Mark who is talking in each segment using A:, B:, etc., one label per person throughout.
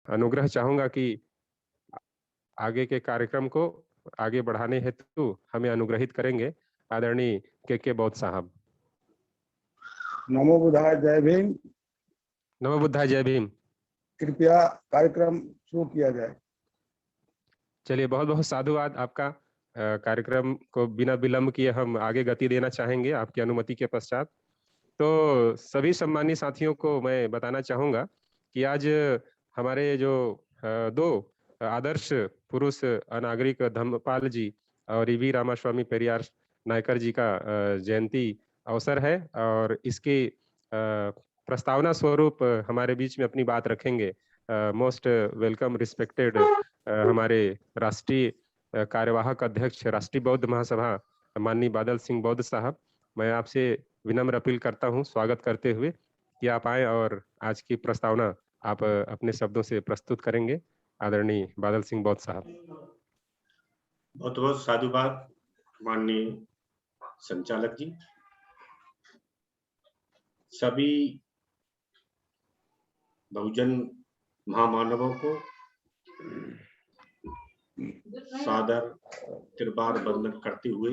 A: अनुग्रह चाहूँगा कि आगे के कार्यक्रम को आगे बढ़ाने हेतु हमें अनुग्रहित करेंगे आदरणीय के बौद्ध साहब।
B: नमो बुद्धाय, जय भीम।
A: नमो बुद्धाय, जय भीम।
B: कृपया कार्यक्रम शुरू किया जाए।
A: चलिए, बहुत बहुत साधुवाद आपका। कार्यक्रम को बिना विलंब किए हम आगे गति देना चाहेंगे आपकी अनुमति के पश्चात। तो सभी सम्मानित साथियों को मैं बताना चाहूँगा कि आज हमारे जो दो आदर्श पुरुष अनागरिक धम्मपाल जी और ईवी रामास्वामी पेरियार नायकर जी का जयंती अवसर है और इसकी प्रस्तावना स्वरूप हमारे बीच में अपनी बात रखेंगे मोस्ट वेलकम रिस्पेक्टेड हमारे राष्ट्रीय कार्यवाहक अध्यक्ष राष्ट्रीय बौद्ध महासभा माननीय बादल सिंह बौद्ध साहब। मैं आपसे विनम्र अपील करता हूं स्वागत करते हुए कि आप आए और आज की प्रस्तावना आप अपने शब्दों से प्रस्तुत करेंगे। आदरणीय बादल सिंह बौद्ध साहब।
C: बहुत बहुत साधुवाद माननीय संचालक जी। सभी बहुजन महामानवों को सादर त्रिवार वंदन करते हुए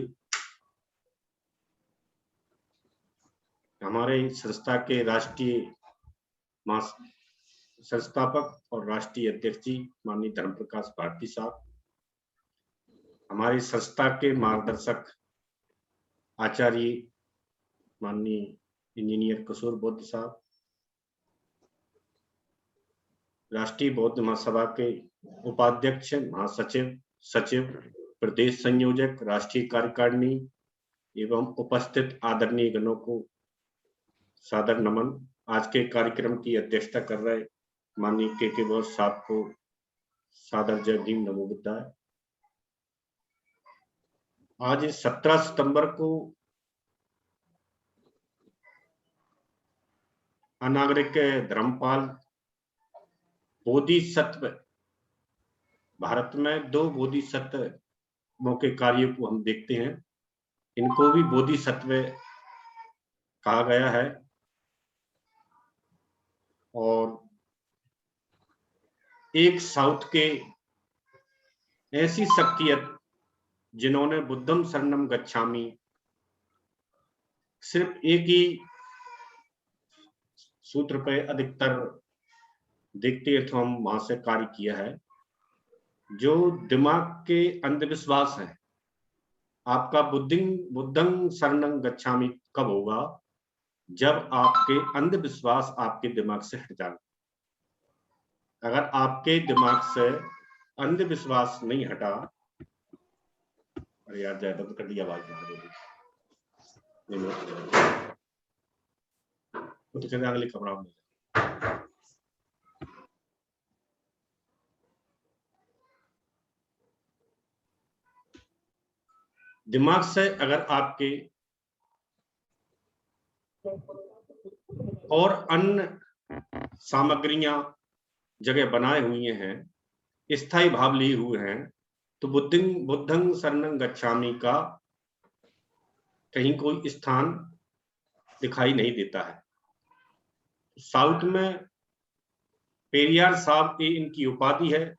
C: हमारे संस्था के राष्ट्रीय संस्थापक और राष्ट्रीय अध्यक्ष जी माननीय धर्म प्रकाश भारती साहब, हमारी संस्था के मार्गदर्शक आचार्य माननीय इंजीनियर किशोर बौद्ध साहब, राष्ट्रीय बौद्ध महासभा के उपाध्यक्ष, महासचिव, सचिव, प्रदेश संयोजक, राष्ट्रीय कार्यकारिणी एवं उपस्थित आदरणीय गणों को सादर नमन। आज के कार्यक्रम की अध्यक्षता कर रहे माननीय के बौद्ध साहब को सादर जय भीम, नमो बुद्धाय। आज 17 सितंबर को अनागरिक धर्मपाल बोधिसत्व, भारत में 2 बोधिसत्वों के कार्यों को हम देखते हैं, इनको भी बोधिसत्व कहा गया है। और एक साउथ के ऐसी शख्सियत जिन्होंने बुद्धम शरणम गच्छामि सिर्फ एक ही सूत्र पे अधिकतर देखते अथवा वहां से कार्य किया है, जो दिमाग के अंधविश्वास है। आपका बुद्धं शरणं गच्छामि कब होगा? जब आपके अंधविश्वास आपके दिमाग से हट जाए। अगर आपके दिमाग से अंधविश्वास नहीं हटा, अरे यार ज्यादा तो कर दिया आवाज तो कहते अगले कमरा में दिमाग से अगर आपके और अन्य सामग्रियां जगह बनाए हुए हैं, स्थायी भाव लिए हुए हैं, तो बुद्धं शरणं गच्छामि का कहीं कोई स्थान दिखाई नहीं देता है। साउथ में पेरियार साहब की इनकी उपाधि है,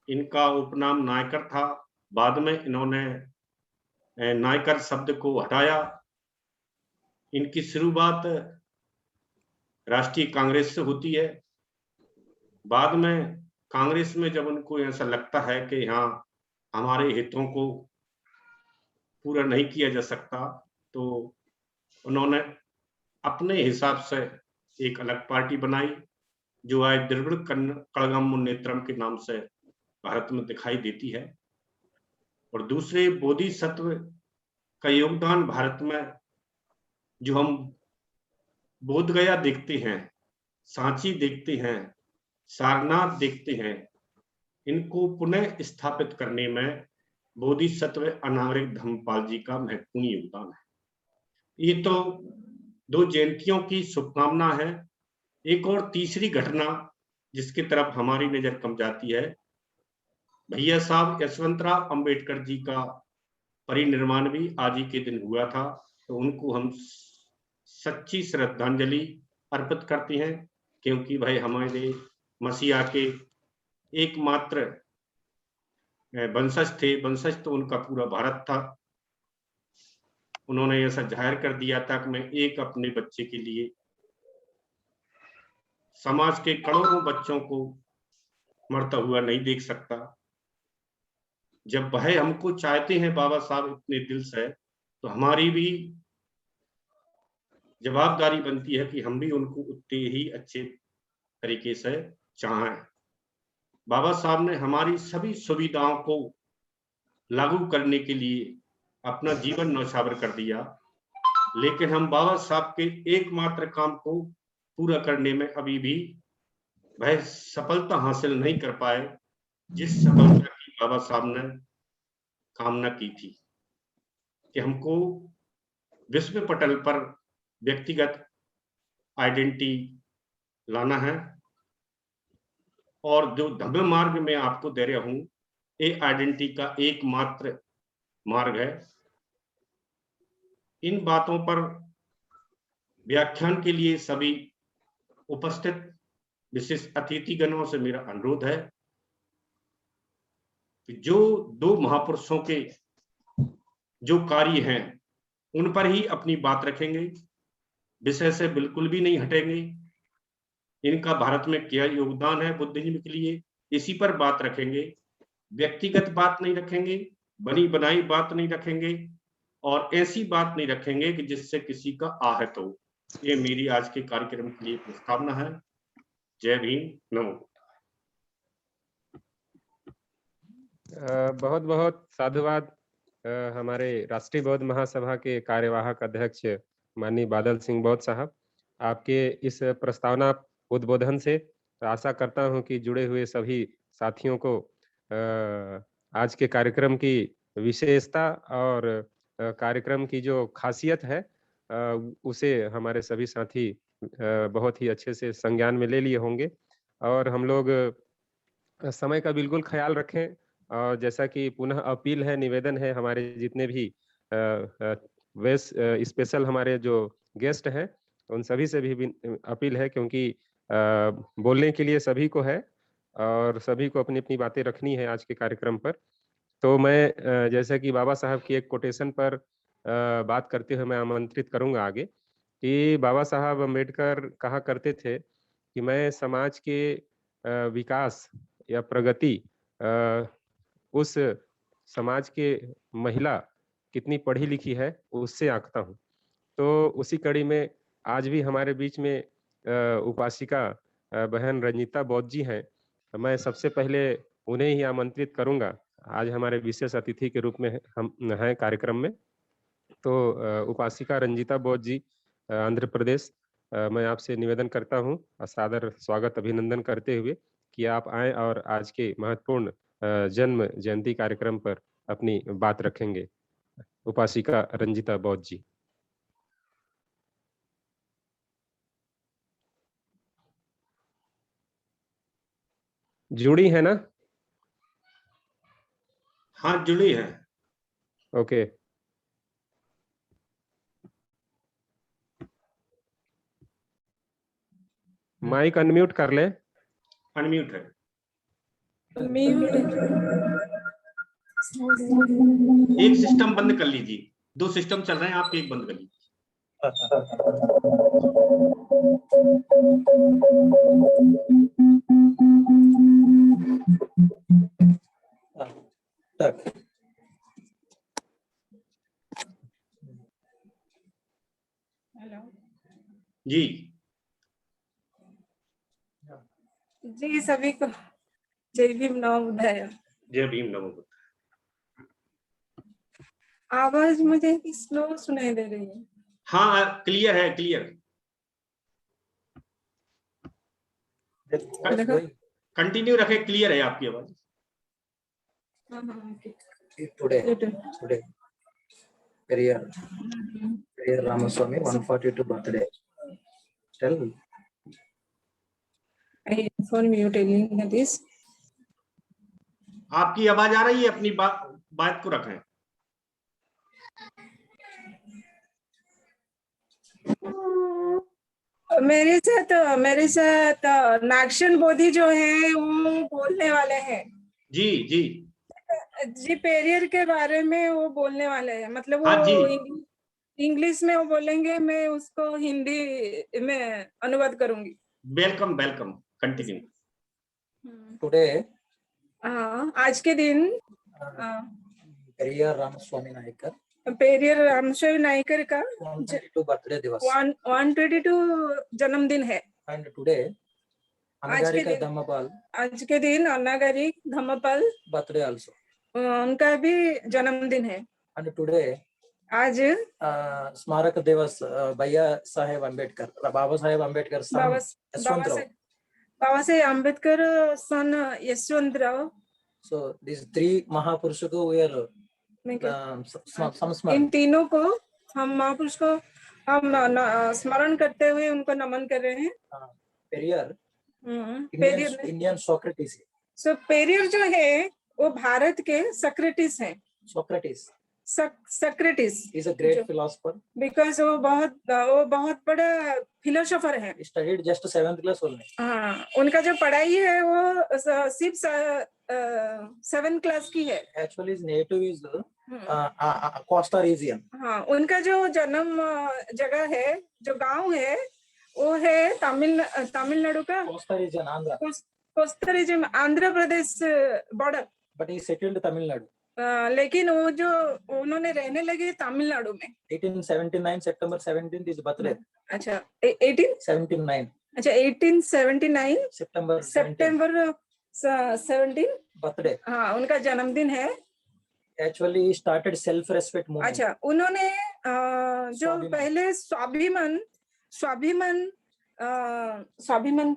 C: इनका उपनाम नायकर था। बाद में इन्होंने नायकर शब्द को हटाया। इनकी शुरुआत राष्ट्रीय कांग्रेस से होती है। बाद में कांग्रेस में जब उनको ऐसा लगता है कि यहाँ हमारे हितों को पूरा नहीं किया जा सकता, तो उन्होंने अपने हिसाब से एक अलग पार्टी बनाई, जो आज द्रविड़ कड़गम मुन्नेत्रम के नाम से भारत में दिखाई देती है। और दूसरे बोधिसत्व का योगदान भारत में जो हम बोध गया देखते हैं, सांची देखते हैं, सारनाथ देखते हैं, इनको पुनः स्थापित करने में बोधिसत्व अनागरिक धम्मपाल जी का महत्वपूर्ण योगदान है। ये तो 2 जयंतियों की शुभकामना है। एक और तीसरी घटना जिसकी तरफ हमारी नजर कम जाती है, भैया साहब यशवंतराव अंबेडकर जी का परिनिर्वाण भी आज ही के दिन हुआ था, तो उनको हम सच्ची श्रद्धांजलि अर्पित करते हैं, क्योंकि भाई हमारे मसीहा के एकमात्र वंशज थे। वंशज तो उनका पूरा भारत था। उन्होंने ऐसा जाहिर कर दिया था कि मैं एक अपने बच्चे के लिए समाज के करोड़ों बच्चों को मरता हुआ नहीं देख सकता। जब वह हमको चाहते हैं बाबा साहब इतने दिल से, तो हमारी भी जवाबदारी बनती है कि हम भी उनको उतने ही अच्छे तरीके से चाहें। बाबा साहब ने हमारी सभी सुविधाओं को लागू करने के लिए अपना जीवन न्यौछावर कर दिया, लेकिन हम बाबा साहब के एकमात्र काम को पूरा करने में अभी भी वह सफलता हासिल नहीं कर पाए जिस सफलता की बाबा साहब ने कामना की थी कि हमको विश्व पटल पर व्यक्तिगत आइडेंटिटी लाना है। और जो धम्म मार्ग में आपको दे रहा हूं, ये आइडेंटिटी का एकमात्र मार्ग है। इन बातों पर व्याख्यान के लिए सभी उपस्थित विशेष अतिथिगणों से मेरा अनुरोध है कि जो दो महापुरुषों के जो कार्य हैं उन पर ही अपनी बात रखेंगे, विषय से बिल्कुल भी नहीं हटेंगे। इनका भारत में क्या योगदान है बुद्धिज्म के लिए, इसी पर बात रखेंगे। व्यक्तिगत बात नहीं रखेंगे, बनी बनाई बात नहीं रखेंगे, और ऐसी बात नहीं रखेंगे कि जिससे किसी का आहत हो। ये मेरी आज के कार्यक्रम के लिए प्रस्तावना है। जय भीम, नमो।
A: बहुत बहुत साधुवाद हमारे राष्ट्रीय बौद्ध महासभा के कार्यवाहक अध्यक्ष माननीय बादल सिंह बौद्ध साहब। आपके इस प्रस्तावना उद्बोधन से आशा करता हूं कि जुड़े हुए सभी साथियों को आज के कार्यक्रम की विशेषता और कार्यक्रम की जो खासियत है उसे हमारे सभी साथी बहुत ही अच्छे से संज्ञान में ले लिए होंगे। और हम लोग समय का बिल्कुल ख्याल रखें, और जैसा कि पुनः अपील है, निवेदन है, हमारे जितने भी स्पेशल हमारे जो गेस्ट हैं उन सभी से भी अपील है, क्योंकि बोलने के लिए सभी को है और सभी को अपनी अपनी बातें रखनी है आज के कार्यक्रम पर। तो मैं जैसा कि बाबा साहब की एक कोटेशन पर बात करते हुए मैं आमंत्रित करूंगा आगे कि बाबा साहब अम्बेडकर कहा करते थे कि मैं समाज के विकास या प्रगति उस समाज के महिला कितनी पढ़ी लिखी है उससे आंकता हूँ। तो उसी कड़ी में आज भी हमारे बीच में उपासिका बहन रंजीता बौद्ध जी हैं। मैं सबसे पहले उन्हें ही आमंत्रित करूंगा, आज हमारे विशेष अतिथि के रूप में हम हैं कार्यक्रम में। तो उपासिका रंजीता बौद्ध जी, आंध्र प्रदेश, मैं आपसे निवेदन करता हूं सादर स्वागत अभिनंदन करते हुए कि आप आएं और आज के महत्वपूर्ण जन्म जयंती कार्यक्रम पर अपनी बात रखेंगे। उपासिका रंजीता बौद्ध जी। जुड़ी है ना?
C: हाँ, जुड़ी है।
A: ओके। माइक अनम्यूट कर ले।
C: अनम्यूट है। एक सिस्टम बंद कर लीजिए, 2 सिस्टम चल रहे हैं, आप एक बंद कर लीजिए।
D: हेलो
C: जी
D: जी, सभी को जय भीम, नमो बुद्धाय।
C: जय भीम, नमो बुद्धाय।
D: आवाज मुझे स्लो सुनाई दे रही है।
C: हाँ, क्लियर है, क्लियर। कंटिन्यू रखे, क्लियर है आपकी आवाज।
E: Today, Periyar Ramaswamy 142 birthday. Tell.
D: I inform you telling this.
C: आपकी आवाज आ रही है, अपनी बात को रखें।
D: मेरे साथ नागशन बोधी जो है वो बोलने वाले हैं
C: जी जी
D: जी। पेरियर के बारे में वो बोलने वाले हैं, मतलब
C: हाँ जी,
D: वो इंग्लिश में वो बोलेंगे, मैं उसको हिंदी में अनुवाद करूंगी।
C: Welcome welcome, continue.
E: Today,
D: हाँ, आज के दिन
E: Periyar Ramaswamy Nayakar
D: Periyar Ramaswamy Naikar का
E: 122 birthday दिवस
D: 122 जन्मदिन है।
E: and today
D: आज के
E: Anagarika
D: दिन
E: Dhammapal
D: आज के दिन अनागरी धम्मपल
E: birthday also
D: उनका भी जन्मदिन है।
E: and today
D: आज
E: स्मारक दिवस भैया साहेब अम्बेडकर बाबा साहेब अम्बेडकर सन यशवंतराव.
D: बाबा साहेब अम्बेडकर सन Yashwantrao.
E: So these three Mahapurusha we are
D: इन तीनों को हम महापुरुष को हम स्मरण करते हुए उनको नमन कर रहे हैं।
E: Periyar
D: Periyar
E: Indian Socrates.
D: So Periyar जो है वो भारत के सोक्रेटिस हैं। Socrates
E: is a great philosopher
D: because वो बहुत बड़ा फिलोसोफर है।
E: Studied just 7th class only.
D: हाँ, उनका जो पढ़ाई है वो सिर्फ 7th क्लास की है।
E: Actually is native is coastal region.
D: हाँ, उनका जो जन्म जगह है, जो गांव है, वो है तमिलनाडु का
E: coastal region, Andhra.
D: Coastal region, Andhra Pradesh border.
E: But he settled Tamil Nadu.
D: लेकिन वो जो उन्होंने रहने लगे तमिलनाडु में।
E: 1879 सितंबर 17 इज बर्थडे।
D: अच्छा 1879। अच्छा 1879 सितंबर 17 बर्थडे। हाँ, उनका जन्मदिन है।
E: Actually started self respect movement.
D: अच्छा, उन्होंने जो पहले स्वाभिमान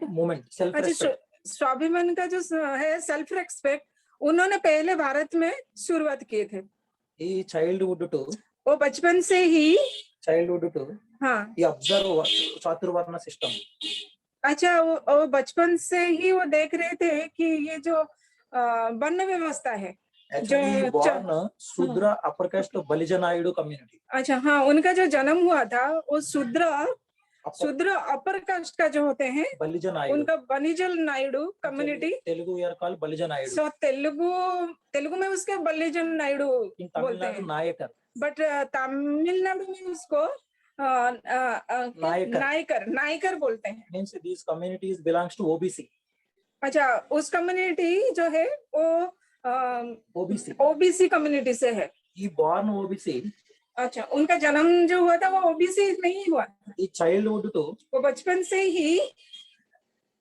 E: मूवमेंट, सेल्फ रेस्पेक्ट,
D: स्वाभिमान का जो है सेल्फ रेस्पेक्ट, उन्होंने पहले भारत में शुरुआत किए थे।
E: चाइल्डहुड टू,
D: वो बचपन से ही
E: चाइल्डहुड टू,
D: हाँ,
E: ये ऑब्जर्व चातुर्वर्ण सिस्टम।
D: अच्छा, वो बचपन से ही वो देख रहे थे कि ये जो वर्ण व्यवस्था है, जो
E: शूद्र अपर कास्ट बलिज नायडू कम्युनिटी।
D: अच्छा, हाँ, उनका जो जन्म हुआ था वो शूद्र अपर कास्ट का जो होते हैं
E: बलिज नायडू,
D: उनका बलिजल Naidu community.
E: Telugu we are called Balija Naidu.
D: So Telugu में उसके बलिजल नायडू बोलते हैं,
E: नायकर।
D: बट तमिलनाडु में उसको नायकर बोलते हैं।
E: Means this communities belongs to OBC.
D: अच्छा, उस कम्युनिटी जो है वो ओबीसी कम्युनिटी से है।
E: ही बॉर्न ओबीसी।
D: अच्छा, उनका जन्म जो हुआ था वो ओबीसी नहीं हुआ।
E: चाइल्डहुड टू,
D: वो बचपन से ही,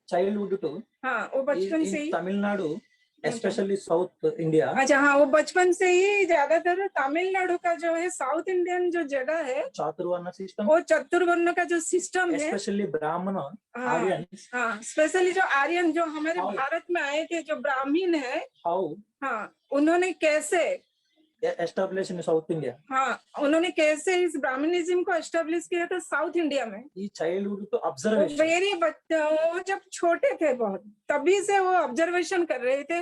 E: चाइल्डहुड टू,
D: हाँ, वो बचपन से ही
E: तमिलनाडु, स्पेशली साउथ इंडिया।
D: अच्छा, हाँ, वो बचपन से ही ज्यादातर तमिलनाडु का जो है साउथ इंडियन जो जगह है,
E: चातुर्वर्ण सिस्टम,
D: वो चतुर्वर्ण का जो सिस्टम है,
E: स्पेशली ब्राह्मण, आर्यन,
D: हाँ, स्पेशली जो आर्यन जो हमारे भारत में आए थे, जो ब्राह्मीण है, हाँ, उन्होंने कैसे
E: एस्टेब्लिश इन साउथ इंडिया।
D: हाँ, उन्होंने कैसे इस ब्राह्मणिज्म को एस्टेब्लिश किया था साउथ इंडिया में।
E: ये चाइल्डहुड तो ऑब्जर्वेशन,
D: वो जब छोटे थे बहुत, तभी से वो ऑब्जर्वेशन कर रहे थे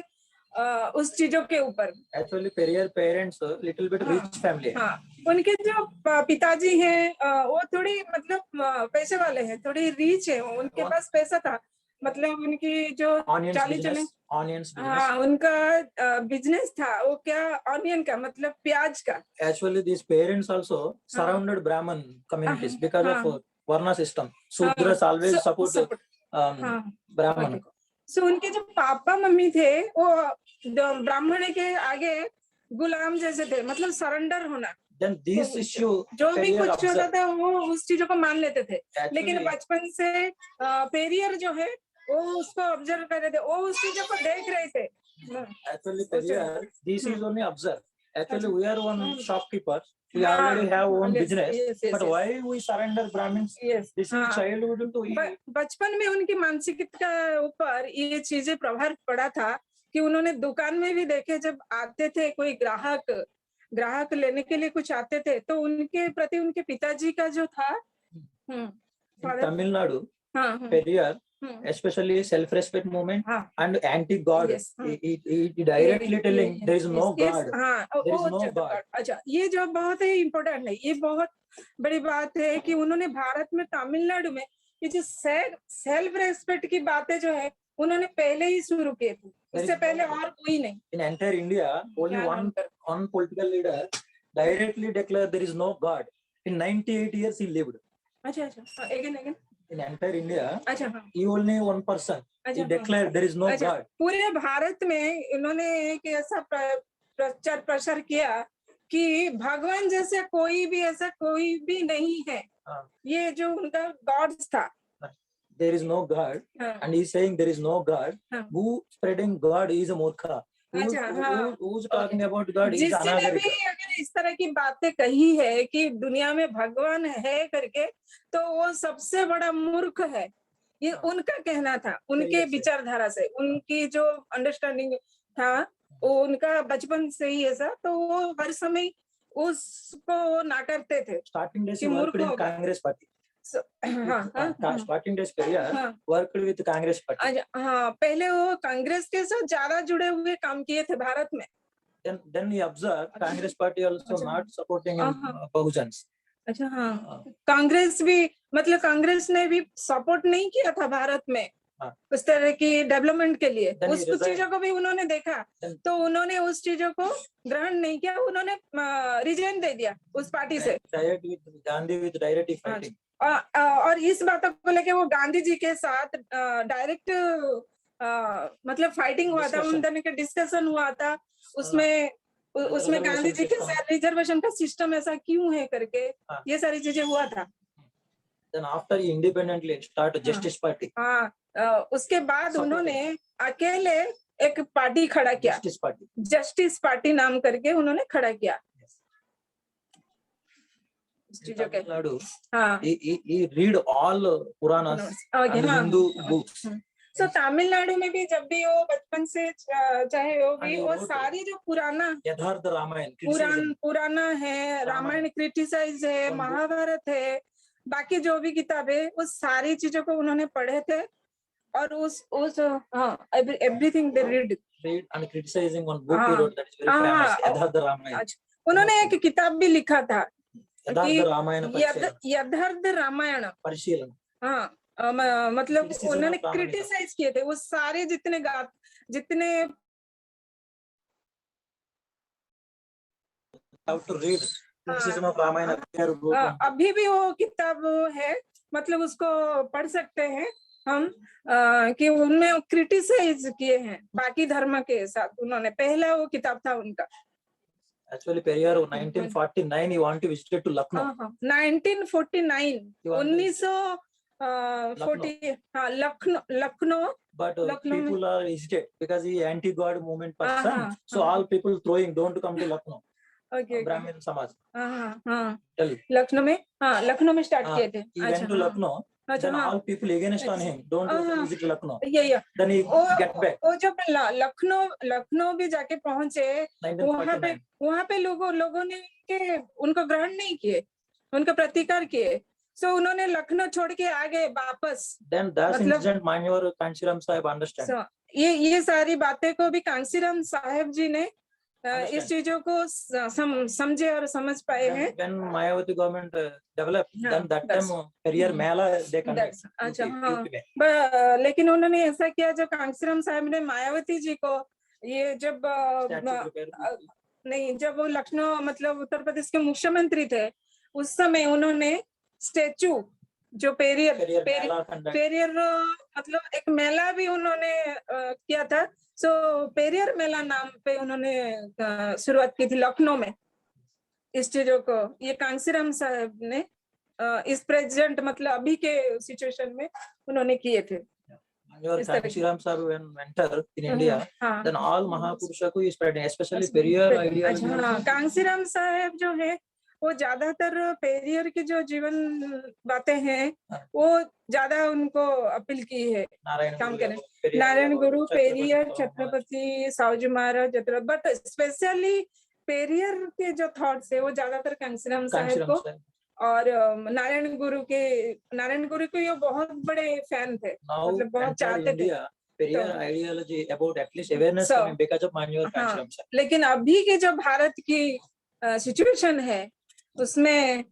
D: उस चीजों के ऊपर।
E: Actually Periyar parents little bit rich family.
D: हाँ, उनके जो पिताजी हैं वो थोड़ी मतलब पैसे वाले हैं, थोड़ी रिच है, उनके पास पैसा था, मतलब उनकी जो ऑनियंस, हाँ, उनका बिजनेस था। वो क्या, ऑनियन का मतलब प्याज का।
E: Actually this parents also surrounded ब्राह्मण कम्युनिटीज बिकॉज ऑफ वर्ण सिस्टम। शूद्रस ऑलवेज सपोर्ट ब्राह्मण।
D: सो उनके जो पापा मम्मी थे वो ब्राह्मण के आगे गुलाम जैसे थे, मतलब सरेंडर होना।
E: Then this issue
D: जो भी कुछ होता था वो उस चीजों को मान लेते थे। लेकिन बचपन से पेरियर जो है वो उसको ऑब्जर्व कर रहे थे, वो उस चीजों को देख रहे थे।
E: Actually, Periyar, this is only observe. Actually, we are one shopkeeper. We already have one business. But why we surrender Brahmins? This is childhood to.
D: बचपन में उनकी मानसिकता ऊपर ये चीजें प्रभाव पड़ा था कि उन्होंने दुकान में भी देखे, जब आते थे कोई ग्राहक लेने के लिए कुछ आते थे, तो उनके प्रति उनके पिताजी का जो था
E: Tamil Nadu, Periyar, especially self-respect movement and anti-God. He directly telling there is no God. There is no God.
D: अच्छा, ये जो बहुत ही इम्पोर्टेंट है, ये बहुत बड़ी बात है कि उन्होंने भारत में तमिलनाडु में ये जो सेल्फ रेस्पेक्ट की बातें जो है उन्होंने पहले ही शुरू किए थे, उससे पहले और कोई नहीं।
E: In entire India, only one political leader directly declared there is no God. In 98 years he lived.
D: अच्छा अच्छा, again
E: In entire India,
D: अच्छा हाँ,
E: he only one person. He declared there is no
D: अच्छा,
E: God.
D: पूरे भारत में इन्होंने एक ऐसा प्रचार प्रसार किया कि भगवान जैसे कोई भी नहीं है। ये जो उनका गॉड्स था,
E: there is no God, and he's saying there is no God. Who spreading God is a murkha. Who's talking about God is
D: जिसने भी
E: anagarika.
D: अगर इस तरह की बातें कही है कि दुनिया में भगवान है करके, तो वो सबसे बड़ा मूर्ख है। ये उनका कहना था, उनके विचारधारा से, उनकी जो अंडरस्टैंडिंग था वो उनका बचपन से ही ऐसा, तो वो हर समय उसको नाकारते थे।
E: Starting days he worked in Congress party. Starting days career worked with Congress party.
D: हाँ, पहले वो कांग्रेस के साथ ज्यादा जुड़े हुए काम किए थे भारत में।
E: Then he observed Congress party also not supporting Bahujans.
D: अच्छा हाँ, कांग्रेस भी, मतलब कांग्रेस ने भी सपोर्ट नहीं किया था भारत में उस तरह की डेवलपमेंट के लिए। उस चीजों को भी उन्होंने देखा, तो उन्होंने उस चीजों को ग्रहण नहीं किया, उन्होंने रिजाइन दे दिया उस पार्टी से।
E: Gandhi with direct fighting.
D: और इस बातों को लेके वो गांधी जी के साथ डायरेक्ट मतलब फाइटिंग हुआ था, उन दोनों का डिस्कशन हुआ था। उसमें गांधी जी के साथ रिजर्वेशन का सिस्टम ऐसा क्यों है करके ये सारी चीजें हुआ था।
E: Then after he independently start Justice Party.
D: उसके बाद उन्होंने अकेले एक पार्टी खड़ा किया, जस्टिस पार्टी नाम करके उन्होंने खड़ा किया।
E: He read all Puranas and Hindu books.
D: So Tamil Nadu में भी जब भी वो बचपन से चाहे वो सारी जो पुराना है, रामायण क्रिटिसाइज है, महाभारत है, बाकी जो भी किताब है, उस सारी चीजों को उन्होंने पढ़े थे। और everything they read
E: and criticizing one book he wrote that is very famous, Yadhartha Ramayana.
D: उन्होंने एक किताब भी लिखा था,
E: यथार्थ
D: रामायण
E: परिशीलन।
D: हाँ, मतलब उन्होंने क्रिटिसाइज किए थे वो सारे जितने
E: how to read criticism of Ramayana.
D: अभी भी वो किताब है, मतलब उसको पढ़ सकते हैं हम, कि उनमें क्रिटिसाइज किए हैं बाकी धर्म के साथ। उन्होंने पहला वो किताब था उनका।
E: Actually, Periyar 1949 he wanted to visit to Lucknow.
D: 1949 Lucknow.
E: But people are hesitant because he anti-God movement person. So all people throwing don't come to Lucknow.
D: Okay.
E: Brahmin Samaj.
D: Lucknow में स्टार्ट किए थे।
E: He went to Lucknow. Then all people against on him. Don't visit Lucknow. Then he get back.
D: वो जब लखनऊ भी जाके पहुंचे, वहाँ पे लोगों ने उनको ग्रहण नहीं किए, उनका प्रतिकार किए। So उन्होंने लखनऊ छोड़ के आ गए वापस।
E: Then that incident मान्यवर कांशीराम साहब understand.
D: So ये सारी बातें को भी कांशीराम साहब जी ने इस चीजों को समझे और समझ पाए हैं।
E: When Mayawati government developed, then that time Periyar Mela they conduct.
D: अच्छा हाँ, लेकिन उन्होंने ऐसा किया, जब कांशीराम साहब ने मायावती जी को ये जब वो लखनऊ मतलब उत्तर प्रदेश के मुख्यमंत्री थे, उस समय उन्होंने स्टेचू जो पेरियर मतलब एक मेला भी उन्होंने किया था। सो पेरियर मेला नाम पे उन्होंने शुरुआत की थी लखनऊ में इस चीजों को। ये कांशीराम साहब ने इस प्रेजेंट मतलब अभी के सिचुएशन में उन्होंने किए थे।
E: Kanshiram Sahib when entered in India, then all Mahapurusha को spreading, especially Periyar idea.
D: Kanshiram साहब जो है वो ज्यादातर पेरियर की जो जीवन बातें हैं वो ज्यादा उनको अपील की है काम करें। नारायण गुरु, पेरियर, छत्रपति साहूजी महाराज, बट स्पेशली पेरियर के जो थॉट्स है वो ज्यादातर कांशीराम साहब को और नारायण गुरु के ये बहुत बड़े फैन थे, मतलब बहुत चाहते थे।
E: Periyar ideology about at least awareness because of Manyur Kanshiram.
D: लेकिन अभी के जो भारत की सिचुएशन है उसमें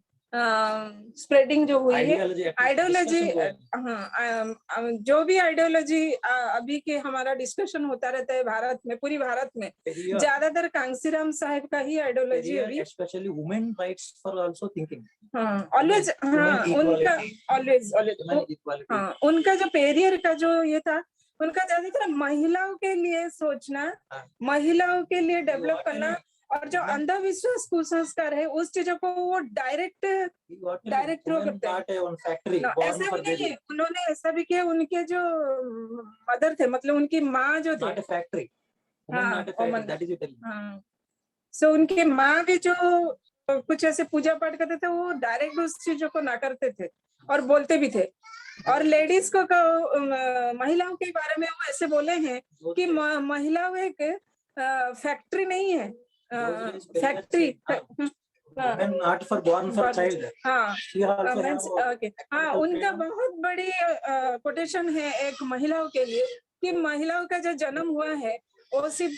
D: स्प्रेडिंग जो हुई है, आइडियोलॉजी,
E: discussion
D: हाँ, जो भी आइडियोलॉजी अभी के हमारा डिस्कशन होता रहता है भारत में, पूरी भारत में
E: Periyar,
D: ज्यादातर कांसीराम साहब का ही आइडियोलॉजी
E: Periyar,
D: अभी,
E: especially women rights for also thinking.
D: हाँ, ऑलवेज, हाँ,
E: Women
D: उनका
E: equality,
D: ऑलवेज
E: women equality.
D: हाँ, उनका जो पेरियर का जो ये था, उनका ज्यादातर महिलाओं के लिए सोचना,
E: हाँ।
D: महिलाओं के लिए डेवलप
E: What
D: करना,
E: will-
D: और जो अंधविश्वास कुसंस्कार है उस चीजों को वो direct
E: what will
D: direct throw
E: women
D: करते हैं।
E: start a one factory
D: ना,
E: born
D: ऐसा
E: for
D: भी नहीं
E: baby,
D: है, उन्होंने ऐसा भी किया, उनके जो मदर थे, मतलब उनकी माँ जो थे,
E: not a factory. Women
D: हाँ,
E: not a factory.
D: woman,
E: That is it.
D: हाँ, सो उनके माँ भी जो कुछ ऐसे पूजा पाठ करते थे, वो डायरेक्ट उस चीजों को ना करते थे और बोलते भी थे। और लेडीज को महिलाओं के बारे में वो ऐसे बोले हैं कि महिलाओं एक फैक्ट्री नहीं है, factory,
E: Women not for born for child.
D: हाँ,
E: She also have a-
D: okay, हाँ, उनका बहुत बड़ी कोटेशन है एक महिलाओं के लिए कि महिलाओं का जो जन्म हुआ है वो सिर्फ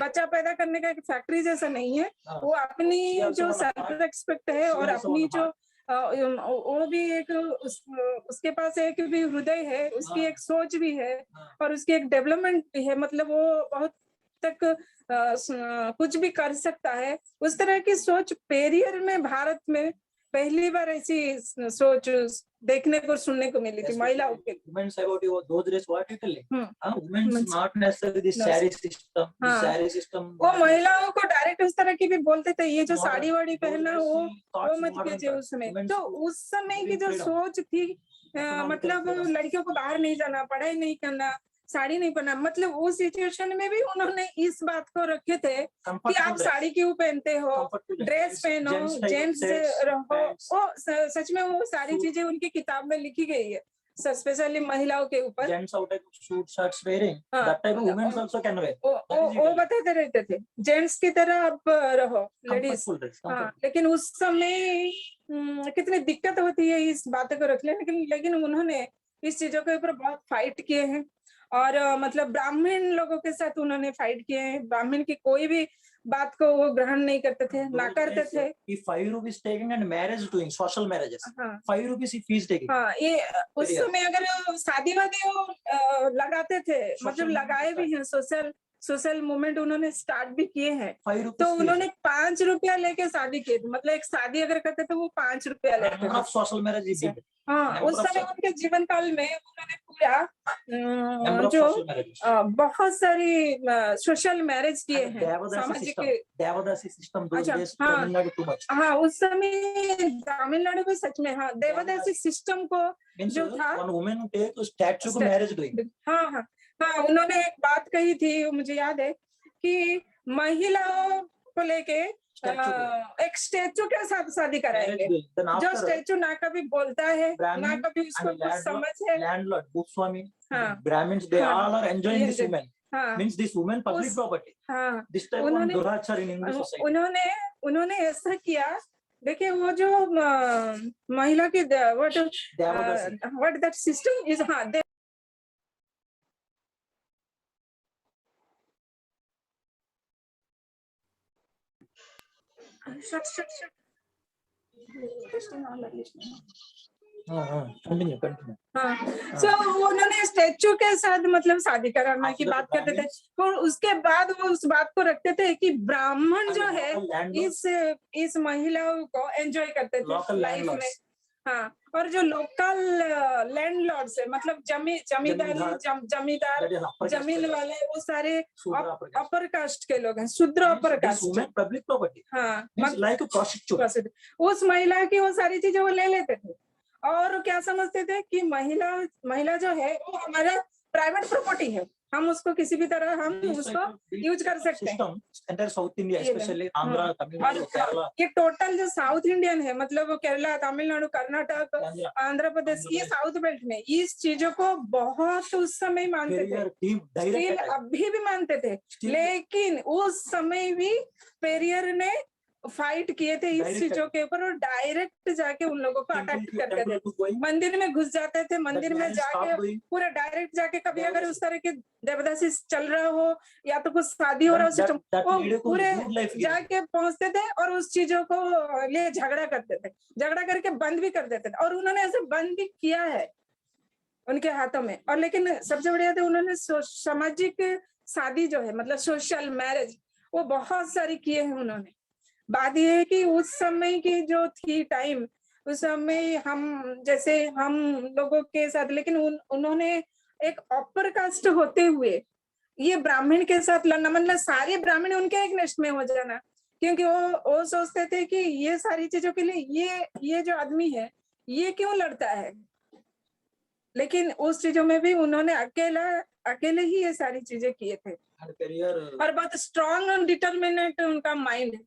D: बच्चा पैदा करने का एक फैक्ट्री जैसा नहीं है, वो अपनी जो सेल्फ रिस्पेक्ट है और अपनी जो वो भी एक उसके पास एक भी हृदय है, उसकी एक सोच भी है और उसकी एक डेवलपमेंट भी है, मतलब वो बहुत तक कुछ भी कर सकता है। उस तरह की सोच पेरियर में भारत में पहली बार ऐसी सोच देखने को सुनने को मिली थी महिलाओं के लिए।
E: Women's about you, those days what you telling? Women's
D: Women's-
E: not necessarily the
D: No.
E: saree system. The
D: हाँ।
E: saree system.
D: वो महिलाओं को डायरेक्ट उस तरह की भी बोलते थे, ये जो
E: Modern-
D: साड़ी वाड़ी पहनना
E: those
D: वो
E: days she thought
D: मत
E: modern
D: कीजिए
E: thought.
D: उस समय।
E: Women's
D: तो उस समय की जो
E: freedom.
D: सोच थी,
E: Economical
D: मतलब
E: freedom.
D: लड़कियों को बाहर नहीं जाना, पढ़ाई नहीं करना, साड़ी नहीं पहनना, मतलब उस सिचुएशन में भी उन्होंने इस बात को रखे थे कि
E: Comfortable
D: आप
E: dress.
D: साड़ी क्यों पहनते हो,
E: Comfortable
D: ड्रेस पहनो,
E: Gents type of
D: gents
E: shirts,
D: रहो,
E: pants.
D: वो सच में वो सारी
E: Suit.
D: चीजें उनकी किताब में लिखी गई है, स्पेशली महिलाओं के ऊपर।
E: Gents out type of suit shirts wearing.
D: हाँ।
E: That type of women also can wear.
D: वो बताते रहते थे जेंट्स की तरह आप रहो, लेडीज।
E: Comfortable dress.
D: हाँ,
E: Comfortable.
D: लेकिन उस समय कितनी दिक्कत होती है इस बात को रख ले, लेकिन उन्होंने इस चीजों के ऊपर बहुत फाइट किए हैं और मतलब ब्राह्मण लोगों के साथ उन्होंने फाइट किए हैं। ब्राह्मण की कोई भी बात को वो ग्रहण नहीं करते थे, ना करते थे।
E: If 5 rupees taking and marriage doing social marriages,
D: हाँ
E: 5 rupees if fees taking.
D: हाँ, ये उस
E: बढ़िया।
D: समय अगर शादी वादी वो लगाते थे, मतलब
E: Social
D: लगाए भी हैं, सोशल मूवमेंट उन्होंने स्टार्ट भी किए हैं।
E: 5 rupees.
D: तो उन्होंने 5 रुपया लेके शादी की थी, मतलब एक शादी अगर करते तो वो 5 रुपया लेते
E: number
D: थे।
E: of social marriage he did.
D: हाँ,
E: number
D: उस
E: of
D: समय
E: social-
D: उनके जीवन काल में उन्होंने पूरा
E: Number of
D: जो
E: social marriages.
D: बहुत सारी सोशल मैरिज किए
E: And
D: हैं,
E: Devadasi
D: सामाजिक।
E: system. Devadasi system those
D: अच्छा,
E: days
D: हाँ।
E: Tamil Nadu too much.
D: हाँ, उस समय तमिलनाडु में सच में, हाँ, देवदासी सिस्टम को
E: Means
D: जो था,
E: one woman who take a statue को marriage doing.
D: हाँ हाँ हाँ, उन्होंने एक बात कही थी, मुझे याद है कि महिलाओं को लेके
E: Statue को।
D: एक स्टेचू के साथ शादी
E: Marriage
D: कराएंगे,
E: doing. Then
D: जो
E: after
D: स्टेचू ना कभी बोलता है,
E: Brahmin
D: ना कभी उसको
E: and
D: कुछ समझ है।
E: landlord, Goswami,
D: हाँ।
E: Brahmins, they
D: हाँ।
E: all are enjoying this
D: Yes.
E: woman.
D: हाँ
E: Means this woman public
D: उस-
E: property.
D: हाँ,
E: This type of
D: उन्होंने-
E: दुराचार in English society.
D: उन्होंने ऐसा किया। देखिए वो जो महिला की
E: Devadasi.
D: What that system is, हाँ,
E: Continue.
D: हाँ, so उन्होंने स्टेचू के साथ मतलब शादी कराना की बात करते थे, और उसके बाद वो उस बात को रखते थे कि ब्राह्मण जो है इस महिलाओं को एंजॉय करते थे
E: Local
D: लाइफ में।
E: landlords.
D: हाँ, और जो लोकल लैंडलॉर्ड्स है, मतलब जमींदार
E: That is upper caste
D: जमीन
E: fellows.
D: वाले, वो सारे
E: Shudra upper caste.
D: Upper caste के लोग हैं, Shudra upper
E: This
D: caste.
E: woman public property.
D: हाँ,
E: Means like a prostitute.
D: उस महिला की वो सारी चीजें वो ले लेते थे और क्या समझते थे कि महिला जो है वो हमारा प्राइवेट प्रॉपर्टी है, हम उसको किसी भी तरह हम
E: This
D: उसको
E: type of
D: यूज कर सकते हैं।
E: system, entire South India,
D: ये
E: especially Andhra, Tamil Nadu, Kerala,
D: ये टोटल जो साउथ इंडियन है, मतलब वो केरला, तमिलनाडु, कर्नाटक,
E: Andhra.
D: आंध्र प्रदेश, ये साउथ बेल्ट में इस चीजों को बहुत उस समय मानते थे,
E: Periyar deep direct
D: still
E: attack.
D: अभी भी मानते थे।
E: Still-
D: लेकिन उस समय भी पेरियर ने फाइट किए थे इस
E: Direct
D: चीजों के ऊपर और डायरेक्ट जाके उन लोगों को
E: Temple
D: अटैक
E: to-
D: करते
E: temple
D: थे,
E: to going,
D: मंदिर में घुस जाते थे,
E: that
D: मंदिर में
E: man
D: जाके
E: stopped doing
D: पूरा डायरेक्ट जाके कभी अगर
E: देवदासी।
D: उस तरह के देवदासी चल रहा हो या तो कुछ शादी हो रहा हो
E: that,
D: सिस्टम,
E: that
D: वो
E: lady को
D: पूरे
E: good life गिरी।
D: जाके पहुंचते थे और उस चीजों को लिए झगड़ा करते थे, झगड़ा करके बंद भी कर देते थे और उन्होंने ऐसे बंद भी किया है उनके हाथों में। और लेकिन सबसे बढ़िया था उन्होंने सामाजिक शादी जो है मतलब सोशल मैरिज वो बहुत सारी किए हैं उन्होंने। बात यह है कि उस समय की जो थी टाइम, उस समय हम जैसे हम लोगों के साथ, लेकिन उन्होंने एक अपर कास्ट होते हुए ये ब्राह्मण के साथ लड़ना, मतलब सारे ब्राह्मण उनके एक नेस्ट में हो जाना, क्योंकि वो सोचते थे कि ये सारी चीजों के लिए ये जो आदमी है ये क्यों लड़ता है, लेकिन उस चीजों में भी उन्होंने अकेले ही ये सारी चीजें किए थे।
E: And Periyar,
D: और बहुत स्ट्रॉन्ग और डिटर्मिनेट उनका माइंड,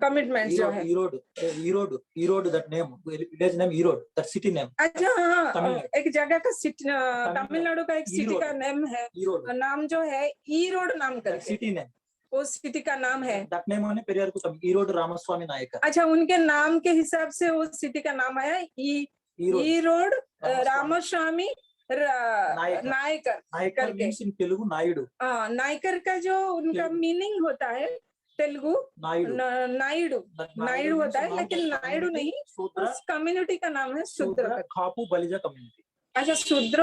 D: कमिटमेंट जो है।
E: Erode, that name, village name Erode, that city name,
D: अच्छा हाँ,
E: तमिलनाडु।
D: एक जगह का सिटी, तमिलनाडु का एक सिटी
E: ईरोड।
D: का नाम है,
E: Erode,
D: नाम जो है ईरोड नाम
E: that
D: करके,
E: city name,
D: उस सिटी का नाम है।
E: that name only Periyar को सब Erode Ramaswamy Nayaka,
D: अच्छा, उनके नाम के हिसाब से उस सिटी का नाम आया
E: Erode,
D: ईरोड
E: रामास्वामी।
D: रामस्वामी
E: नायकर।
D: नायकर
E: Nayaka
D: करके।
E: means in Telugu Naidu,
D: Naikar का जो उनका
E: तेलुगु।
D: मीनिंग होता है Telugu
E: Naidu,
D: Naidu,
E: that
D: Naidu
E: means
D: होता है,
E: among
D: लेकिन
E: the
D: नायडू
E: community,
D: नहीं,
E: Sudra,
D: उस कम्युनिटी का नाम है शूद्र।
E: Sudra, Kapu, Balija community,
D: अच्छा, शूद्र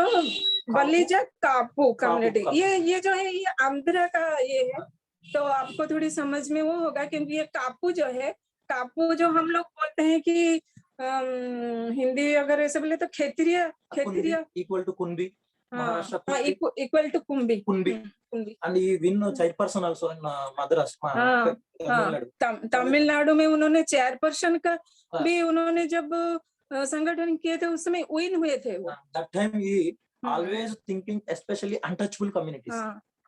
D: बलिजा कापू कम्युनिटी,
E: community।
D: ये जो है ये आंध्र का ये है, तो आपको थोड़ी समझ में वो होगा, क्योंकि ये कापू जो है, कापू जो हम लोग बोलते हैं कि हिंदी अगर ऐसे बोले तो खेत्रिया
E: equal to Kunbi, Maharashtra Kunbi,
D: equal to Kumbhi,
E: Kunbi,
D: Kumbhi.
E: and he win chairperson also in Madras,
D: हाँ,
E: Tamil Nadu.
D: तमिलनाडु में उन्होंने चेयरपर्सन का
E: हाँ।
D: भी उन्होंने जब संगठन किए थे उस समय विन हुए थे वो।
E: That time he
D: हाँ।
E: always thinking especially untouchable communities.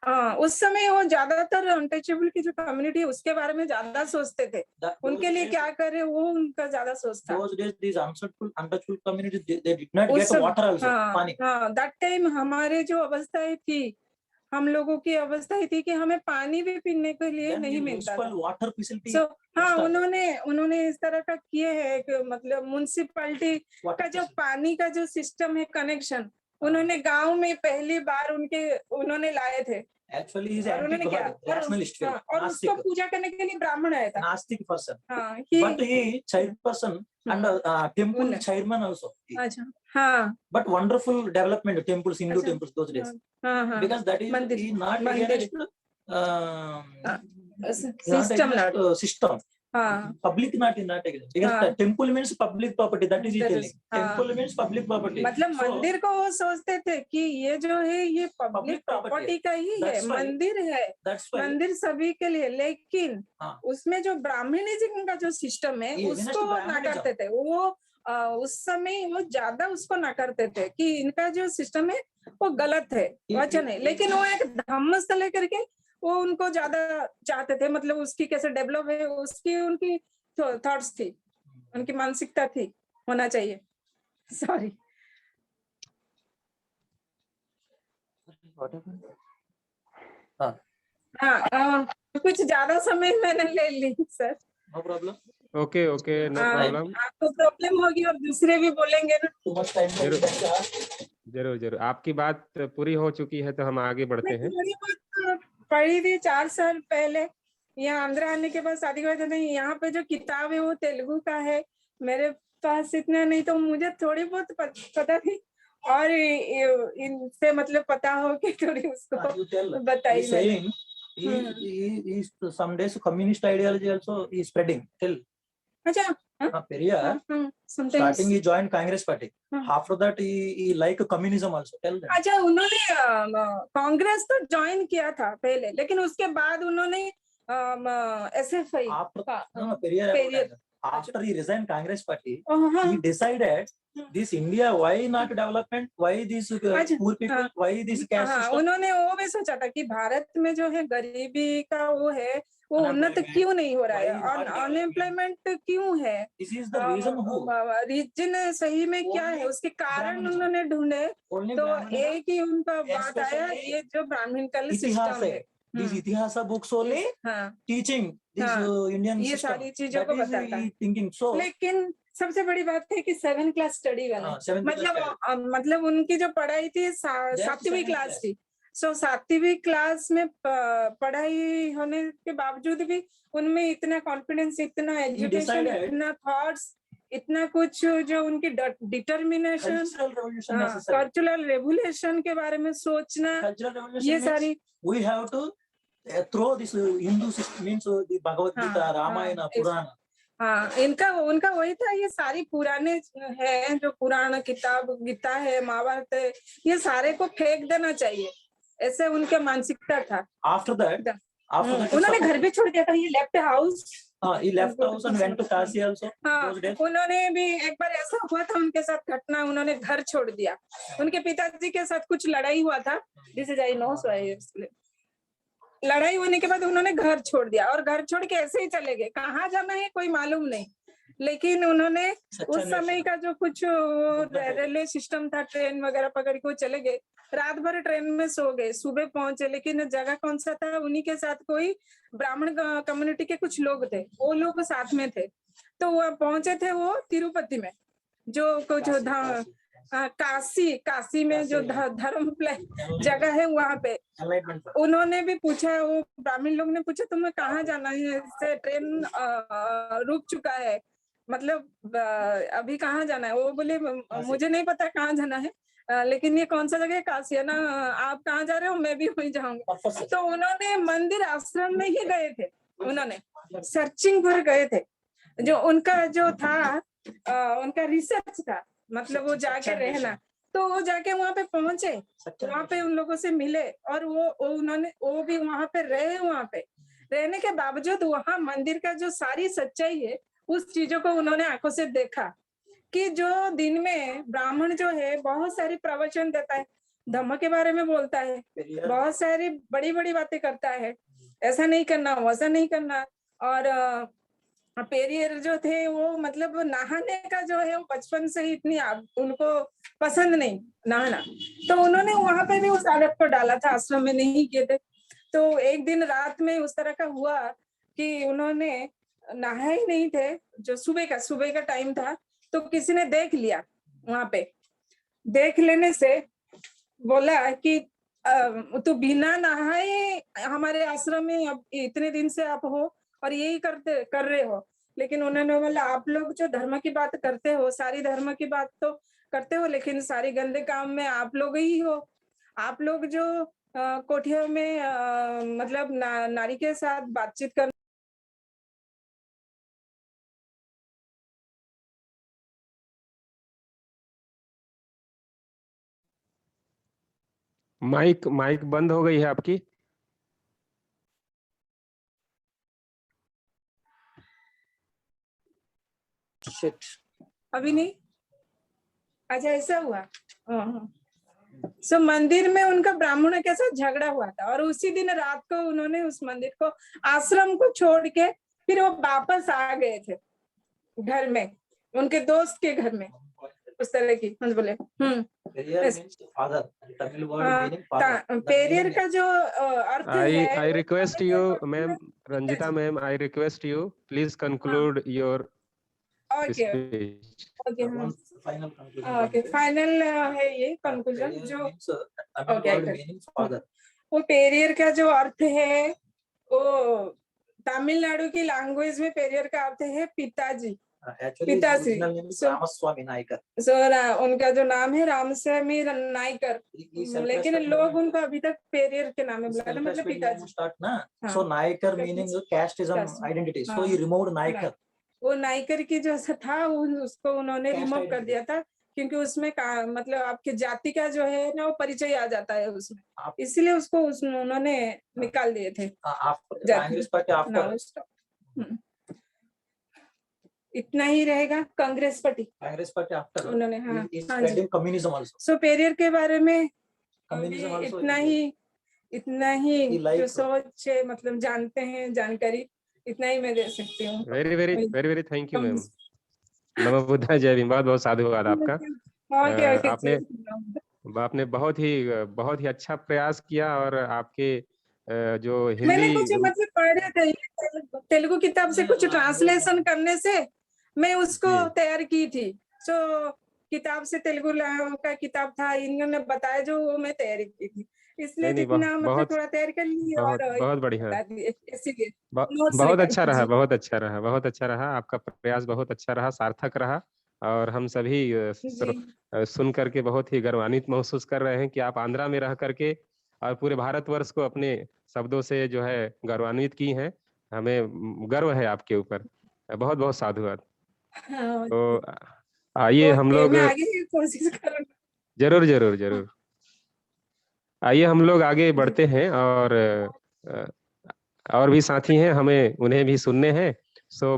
D: हाँ, उस समय वो ज्यादातर अनटचेबल की जो कम्युनिटी है उसके बारे में ज्यादा सोचते थे, उनके लिए क्या करे वो उनका ज्यादा सोच था।
E: Those days these untouchable communities they did not get water also, पानी।
D: that time हमारे जो अवस्थाएं थी, हम लोगों की अवस्था थी कि हमें पानी भी पीने के लिए नहीं मिलता था।
E: वाटर फैसिलिटी,
D: हाँ, उन्होंने इस तरह का किए है कि मतलब म्युनिसिपैलिटी का जो पानी का जो सिस्टम है कनेक्शन, उन्होंने गांव में पहली बार उन्होंने लाए थे।
E: एक्चुअली इज
D: उन्होंने क्या
E: रैशनलिस्ट,
D: और उसको पूजा करने के लिए ब्राह्मण आया था,
E: नास्तिक पर्सन,
D: हाँ,
E: but he chairperson and temple chairman also.
D: अच्छा, हाँ,
E: but wonderful development temples, Hindu temples those days,
D: हाँ,
E: because that is
D: मंदिर,
E: he not against system. Public not against, because temple means public property, that is he telling. Temple means public property,
D: मतलब मंदिर को वो सोचते थे कि ये जो है ये पब्लिक प्रॉपर्टी का ही है, मंदिर है, मंदिर सभी के लिए, लेकिन उसमें जो ब्राह्मणिज्म का जो सिस्टम है उसको ना करते थे वो। उस समय वो ज्यादा उसको ना करते थे कि इनका जो सिस्टम है वो गलत है, वचन है, लेकिन वो एक धर्मस्थल करके वो उनको ज्यादा चाहते थे, मतलब उसकी कैसे डेवलप है उसकी उनकी थॉट्स थी, उनकी मानसिकता थी, होना चाहिए। सॉरी, कुछ ज्यादा समय मैंने ले ली sir.
E: No problem,
A: okay, no problem.
D: आपको प्रॉब्लम होगी और दूसरे भी बोलेंगे ना।
A: जरूर, आपकी बात पूरी हो चुकी है तो हम आगे बढ़ते हैं।
D: पढ़ी थी 4 साल पहले, यहाँ आंध्र आने के बाद शादी हुआ था। यहाँ पे जो किताब है वो तेलुगु का है, मेरे पास इतना नहीं, तो मुझे थोड़ी बहुत पता थी, और इनसे मतलब पता हो कि थोड़ी उसको बताइए।
E: some days communist ideology also is spreading till.
D: अच्छा,
E: Periyar starting he joined Congress party, after that he like communism also, tell them.
D: अच्छा, उन्होंने कांग्रेस तो ज्वाइन किया था पहले, लेकिन उसके बाद उन्होंने SFI
E: after he resigned Congress party, he decided this India, why not development, why these poor people, why this caste system.
D: उन्होंने वो भी सोचा था कि भारत में जो है गरीबी का वो है, वो उन्नत क्यों नहीं हो रहा है, और अनएम्प्लॉयमेंट क्यों है,
E: this is the reason who
D: reason सही में क्या है, उसके कारण उन्होंने ढूंढे, तो एक ही उनका बात आया, ये जो ब्राह्मण कल सिस्टम है,
E: these itihasa books only
D: हाँ
E: teaching this
D: हाँ,
E: Indian
D: ये
E: system.
D: सारी चीजों को
E: That is
D: बताता है।
E: he thinking. So
D: लेकिन सबसे बड़ी बात है कि 7 क्लास स्टडी वाले,
E: 7th
D: मतलब
E: class
D: मतलब उनकी जो पढ़ाई थी
E: Just
D: 7वीं
E: 7th
D: क्लास
E: class.
D: थी। सो 7वीं क्लास में पढ़ाई होने के बावजूद भी उनमें इतना कॉन्फिडेंस, इतना एजुकेशन,
E: decided-
D: इतना थॉट्स, इतना कुछ जो उनकी determination,
E: cultural revolution necessary.
D: Cultural revolution के बारे में सोचना,
E: Cultural revolution
D: ये
E: means
D: सारी
E: we have to throw this Hindu system, means the Bhagavad Gita,
D: हाँ,
E: Ramayana,
D: हाँ,
E: Purana.
D: हाँ, उनका वही था। ये सारी पुराने हैं जो पुराण किताब, गीता है, महाभारत है, ये सारे को फेंक देना चाहिए, ऐसे उनके मानसिकता था।
E: After that
D: उन्होंने घर भी छोड़ दिया था, ये left house.
E: he left house and went to Kashi also.
D: हाँ,
E: Those days.
D: उन्होंने भी एक बार ऐसा हुआ था उनके साथ घटना, उन्होंने घर छोड़ दिया। उनके पिताजी के साथ कुछ लड़ाई हुआ था, this is I know, so I explain. लड़ाई होने के बाद उन्होंने घर छोड़ दिया और घर छोड़ के ऐसे ही चले गए, कहाँ जाना है कोई मालूम नहीं। लेकिन उन्होंने उस समय का जो कुछ रेलवे सिस्टम था, ट्रेन वगैरह पकड़ के वो चले गए, रात भर ट्रेन में सो गए, सुबह पहुंचे। लेकिन जगह कौन सा था, उन्हीं के साथ कोई ब्राह्मण कम्युनिटी के कुछ लोग थे, वो लोग साथ में थे। तो वह पहुंचे थे वो तिरुपति में, जो कुछ काशी में जो धर्म जगह है वहां पे। उन्होंने भी पूछा, वो ब्राह्मण लोग ने पूछा तुम्हें कहाँ जाना है, इससे ट्रेन रुक चुका है, मतलब अभी कहाँ जाना है। वो बोले मुझे नहीं पता कहाँ जाना है, लेकिन ये कौन सा जगह है, काशी है ना, आप कहाँ जा रहे हो, मैं भी वहीं जाऊंगा। तो उन्होंने मंदिर आश्रम में ही गए थे, उन्होंने सर्चिंग पर गए थे। जो उनका जो था उनका रिसर्च था, मतलब वो जाके रहना। तो वो जाके वहां पे पहुंचे, वहां पे उन लोगों से मिले और वो भी वहां पे रहे। वहां पे रहने के बावजूद वहां मंदिर का जो सारी सच्चाई है, उस चीजों को उन्होंने आंखों से देखा कि जो दिन में ब्राह्मण जो है बहुत सारी प्रवचन देता है, धर्म के बारे में बोलता है, बहुत सारी बड़ी बड़ी बातें करता है, ऐसा नहीं करना, वैसा नहीं करना। और पेरियर जो थे वो मतलब नहाने का जो है वो बचपन से ही इतनी उनको पसंद नहीं नहाना, तो उन्होंने वहां पे भी उस आदत को डाला था, आश्रम में नहीं किए थे। तो एक दिन रात में उस तरह का हुआ कि उन्होंने नहाए ही नहीं थे, जो सुबह का टाइम था। तो किसी ने देख लिया, वहां पे देख लेने से बोला कि तू बिना नहाए हमारे आश्रम में अब इतने दिन से आप हो और यही कर रहे हो। लेकिन उन्होंने बोला आप लोग जो धर्म की बात करते हो, सारी धर्म की बात तो करते हो, लेकिन सारी गंदे काम में आप लोग ही हो। आप लोग जो कोठियों में मतलब नारी के साथ बातचीत कर
A: माइक बंद हो गई है आपकी।
D: अभी नहीं, अच्छा ऐसा हुआ। सो मंदिर में उनका ब्राह्मणों के साथ झगड़ा हुआ था और उसी दिन रात को उन्होंने उस मंदिर को, आश्रम को छोड़ के फिर वो वापस आ गए थे घर में, उनके दोस्त के घर में, उस तरह की। बोले पेरियर का जो अर्थ है,
A: I request you ma'am, Ranjita ma'am, I request you please conclude your speech.
D: Okay final है ये कंक्लूजन जो वो पेरियर का जो अर्थ है, वो तमिलनाडु की लैंग्वेज में पेरियर का अर्थ है पिताजी, पिताजी।
E: रामस्वामी नायकर।
D: उनका जो नाम है रामस्वामी नायकर, लेकिन लोग उनको अभी तक पेरियर के नाम में बुलाते, मतलब पिताजी।
E: So Naicker meaning casteism identity, so he removed Naicker.
D: वो नायकर की जो था उसको उन्होंने रिमूव कर दिया था, क्योंकि उसमें मतलब आपके जाति का जो है ना वो परिचय आ जाता है उसमें, इसलिए उसको उन्होंने निकाल दिए थे। इतना ही रहेगा। कांग्रेस पार्टी
E: आफ्टर
D: उन्होंने
E: कम्युनिज्म।
D: सो पेरियर के बारे में इतना ही जो सोच है, मतलब जानते हैं, जानकारी इतना ही मैं दे सकती हूँ।
A: Very very very very thank you ma'am. नमो बुद्धाय, जय भीम। बहुत साधुवाद आपका। आपने बहुत ही अच्छा प्रयास किया और आपके जो
D: मैंने
A: हिंदी
D: कुछ मतलब पढ़े थे तेलुगु किताब से कुछ ट्रांसलेशन करने से मैं उसको
A: जी
D: तैयार की थी। सो किताब से तेलुगु का किताब था, इन्होंने बताया जो वो मैं तैयारी की थी, इसलिए
A: नहीं
D: जितना मतलब
A: बहुत
D: थोड़ा तैयारी कर ली
A: बहुत
D: और
A: बहुत बढ़िया,
D: बता दिए, इसीलिए नोट्स
A: बहुत
D: निकाल
A: अच्छा
D: के
A: रहा,
D: जी।
A: बहुत अच्छा रहा, बहुत अच्छा रहा। आपका प्रयास बहुत अच्छा रहा, सार्थक रहा। और हम सभी
D: जी
A: सुन करके बहुत ही गर्वान्वित महसूस कर रहे हैं कि आप आंध्रा में रह करके और पूरे भारतवर्ष को अपने शब्दों से जो है गौरवान्वित की हैं। हमें गर्व है आपके ऊपर। बहुत बहुत साधुवाद।
D: हाँ,
A: तो आइए हम
D: ओके,
A: लोग,
D: मैं आगे की कोशिश करूंगा।
A: जरूर जरूर जरूर, आइए हम लोग आगे
D: जी
A: बढ़ते हैं। और भी साथी हैं, हमें उन्हें भी सुनने हैं। सो